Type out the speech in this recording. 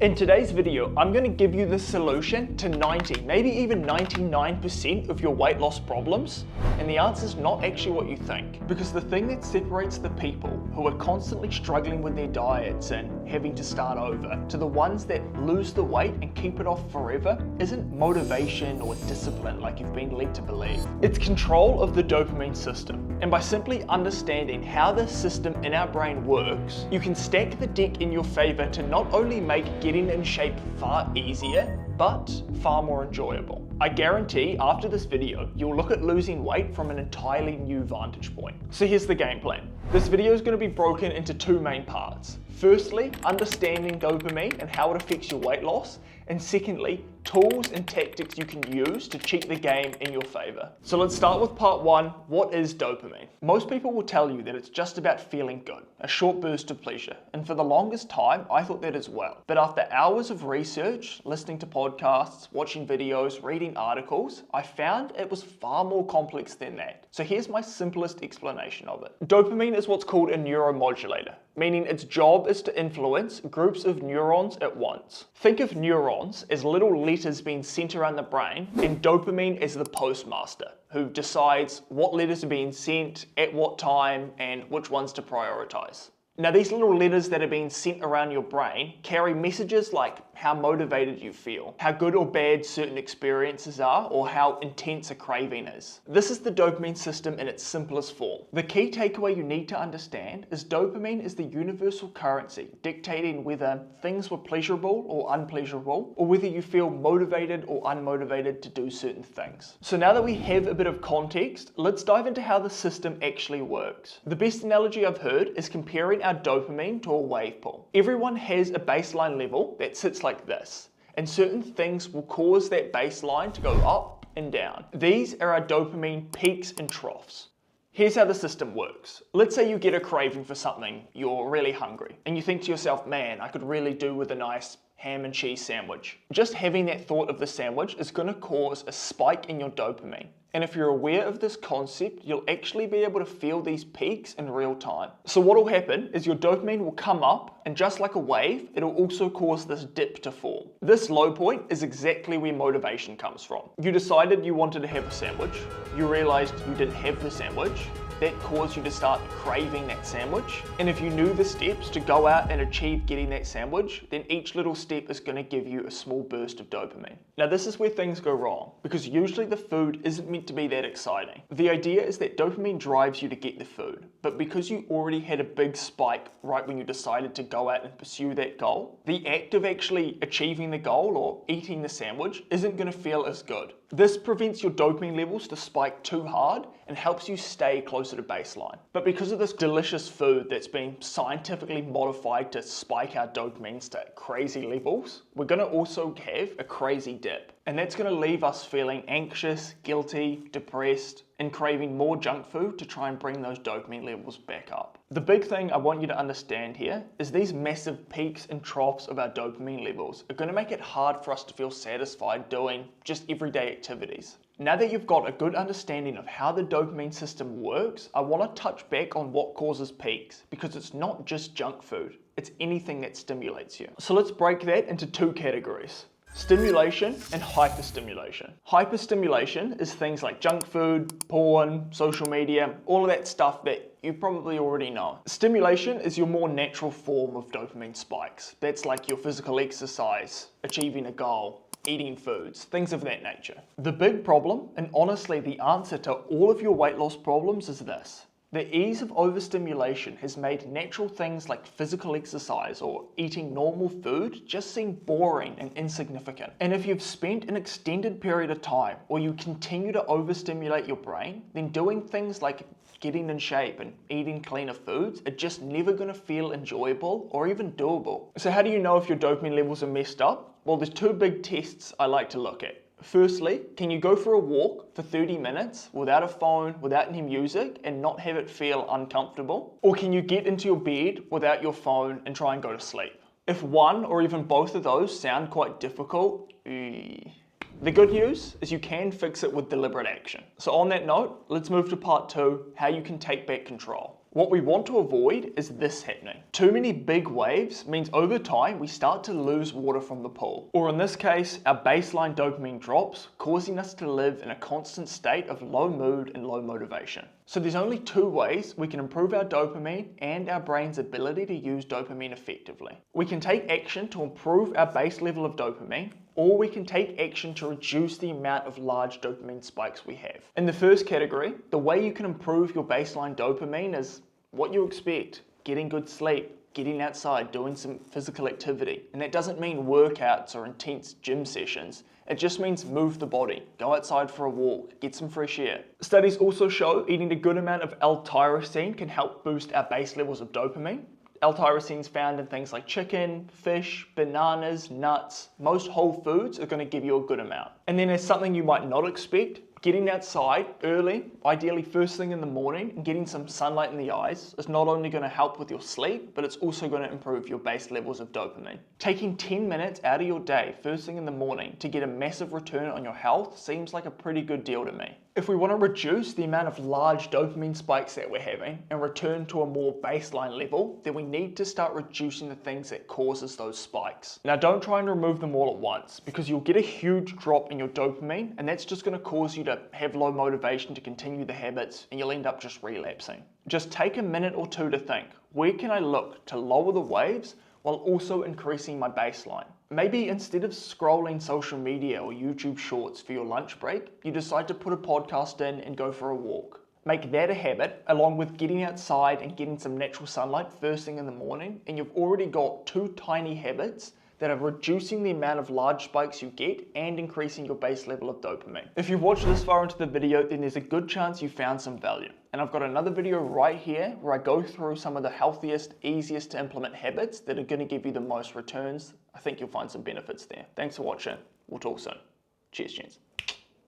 In today's video, I'm going to give you the solution to 90, maybe even 99% of your weight loss problems. And the answer is not actually what you think. Because the thing that separates the people who are constantly struggling with their diets and having to start over to the ones that lose the weight and keep it off forever isn't motivation or discipline like you've been led to believe. It's control of the dopamine system. And by simply understanding how the system in our brain works, you can stack the deck in your favor to not only make getting in shape far easier, but far more enjoyable. I guarantee after this video, you'll look at losing weight from an entirely new vantage point. So here's the game plan. This video is going to be broken into two main parts. Firstly, understanding dopamine and how it affects your weight loss. And secondly, tools and tactics you can use to cheat the game in your favor. So let's start with part one. What is dopamine? Most people will tell you that it's just about feeling good, a short burst of pleasure. And for the longest time, I thought that as well. But after hours of research, listening to podcasts, watching videos, reading articles, I found it was far more complex than that. So here's my simplest explanation of it. Dopamine is what's called a neuromodulator, meaning its job is to influence groups of neurons at once. Think of neurons as little letters being sent around the brain, and dopamine as the postmaster who decides what letters are being sent, at what time, and which ones to prioritize. Now, these little letters that are being sent around your brain carry messages like how motivated you feel, how good or bad certain experiences are, or how intense a craving is. This is the dopamine system in its simplest form. The key takeaway you need to understand is dopamine is the universal currency dictating whether things were pleasurable or unpleasurable, or whether you feel motivated or unmotivated to do certain things. So now that we have a bit of context, let's dive into how the system actually works. The best analogy I've heard is comparing our dopamine to a wave pool. Everyone has a baseline level that sits like this, and certain things will cause that baseline to go up and down. These are our dopamine peaks and troughs. Here's how the system works. Let's say you get a craving for something, you're really hungry, and you think to yourself, man, I could really do with a nice ham and cheese sandwich. Just having that thought of the sandwich is going to cause a spike in your dopamine. And if you're aware of this concept, you'll actually be able to feel these peaks in real time. So what will happen is your dopamine will come up, and just like a wave, it'll also cause this dip to form. This low point is exactly where motivation comes from. You decided you wanted to have a sandwich. You realized you didn't have the sandwich. That caused you to start craving that sandwich. And if you knew the steps to go out and achieve getting that sandwich, then each little step is going to give you a small burst of dopamine. Now this is where things go wrong, because usually the food isn't meant to be that exciting. The idea is that dopamine drives you to get the food, but because you already had a big spike right when you decided to go out and pursue that goal, the act of actually achieving the goal or eating the sandwich isn't going to feel as good. This prevents your dopamine levels to spike too hard and helps you stay closer to baseline. But because of this delicious food that's been scientifically modified to spike our dopamines to crazy levels, we're going to also have a crazy dip. And that's going to leave us feeling anxious, guilty, depressed, and craving more junk food to try and bring those dopamine levels back up. The big thing I want you to understand here is these massive peaks and troughs of our dopamine levels are going to make it hard for us to feel satisfied doing just everyday activities. Now that you've got a good understanding of how the dopamine system works, I want to touch back on what causes peaks, because it's not just junk food, it's anything that stimulates you. So let's break that into two categories. Stimulation and hyperstimulation. Hyperstimulation is things like junk food, porn, social media, all of that stuff that you probably already know. Stimulation is your more natural form of dopamine spikes. That's like your physical exercise, achieving a goal, eating foods, things of that nature. The big problem, and honestly the answer to all of your weight loss problems, is this. The ease of overstimulation has made natural things like physical exercise or eating normal food just seem boring and insignificant. And if you've spent an extended period of time or you continue to overstimulate your brain, then doing things like getting in shape and eating cleaner foods are just never going to feel enjoyable or even doable. So how do you know if your dopamine levels are messed up? Well, there's two big tests I like to look at. Firstly, can you go for a walk for 30 minutes without a phone, without any music, and not have it feel uncomfortable? Or can you get into your bed without your phone and try and go to sleep? If one or even both of those sound quite difficult, the good news is you can fix it with deliberate action. So on that note, let's move to part two, how you can take back control. What we want to avoid is this happening. Too many big waves means over time we start to lose water from the pool. Or in this case, our baseline dopamine drops, causing us to live in a constant state of low mood and low motivation. So there's only two ways we can improve our dopamine and our brain's ability to use dopamine effectively. We can take action to improve our base level of dopamine, or we can take action to reduce the amount of large dopamine spikes we have. In the first category, the way you can improve your baseline dopamine is what you expect: getting good sleep, getting outside, doing some physical activity. And that doesn't mean workouts or intense gym sessions. It just means move the body, go outside for a walk, get some fresh air. Studies also show eating a good amount of L-tyrosine can help boost our base levels of dopamine. L-tyrosine is found in things like chicken, fish, bananas, nuts. Most whole foods are going to give you a good amount. And then there's something you might not expect. Getting outside early, ideally first thing in the morning, and getting some sunlight in the eyes is not only going to help with your sleep, but it's also going to improve your base levels of dopamine. Taking 10 minutes out of your day first thing in the morning to get a massive return on your health seems like a pretty good deal to me. If we want to reduce the amount of large dopamine spikes that we're having and return to a more baseline level, then we need to start reducing the things that causes those spikes. Now don't try and remove them all at once, because you'll get a huge drop in your dopamine, and that's just going to cause you to have low motivation to continue the habits, and you'll end up just relapsing. Just take a minute or two to think, where can I look to lower the waves while also increasing my baseline? Maybe instead of scrolling social media or YouTube shorts for your lunch break, you decide to put a podcast in and go for a walk. Make that a habit, along with getting outside and getting some natural sunlight first thing in the morning, and you've already got two tiny habits that are reducing the amount of large spikes you get and increasing your base level of dopamine. If you've watched this far into the video, then there's a good chance you found some value. And I've got another video right here where I go through some of the healthiest, easiest to implement habits that are going to give you the most returns. I think you'll find some benefits there. Thanks for watching. We'll talk soon. Cheers, gents.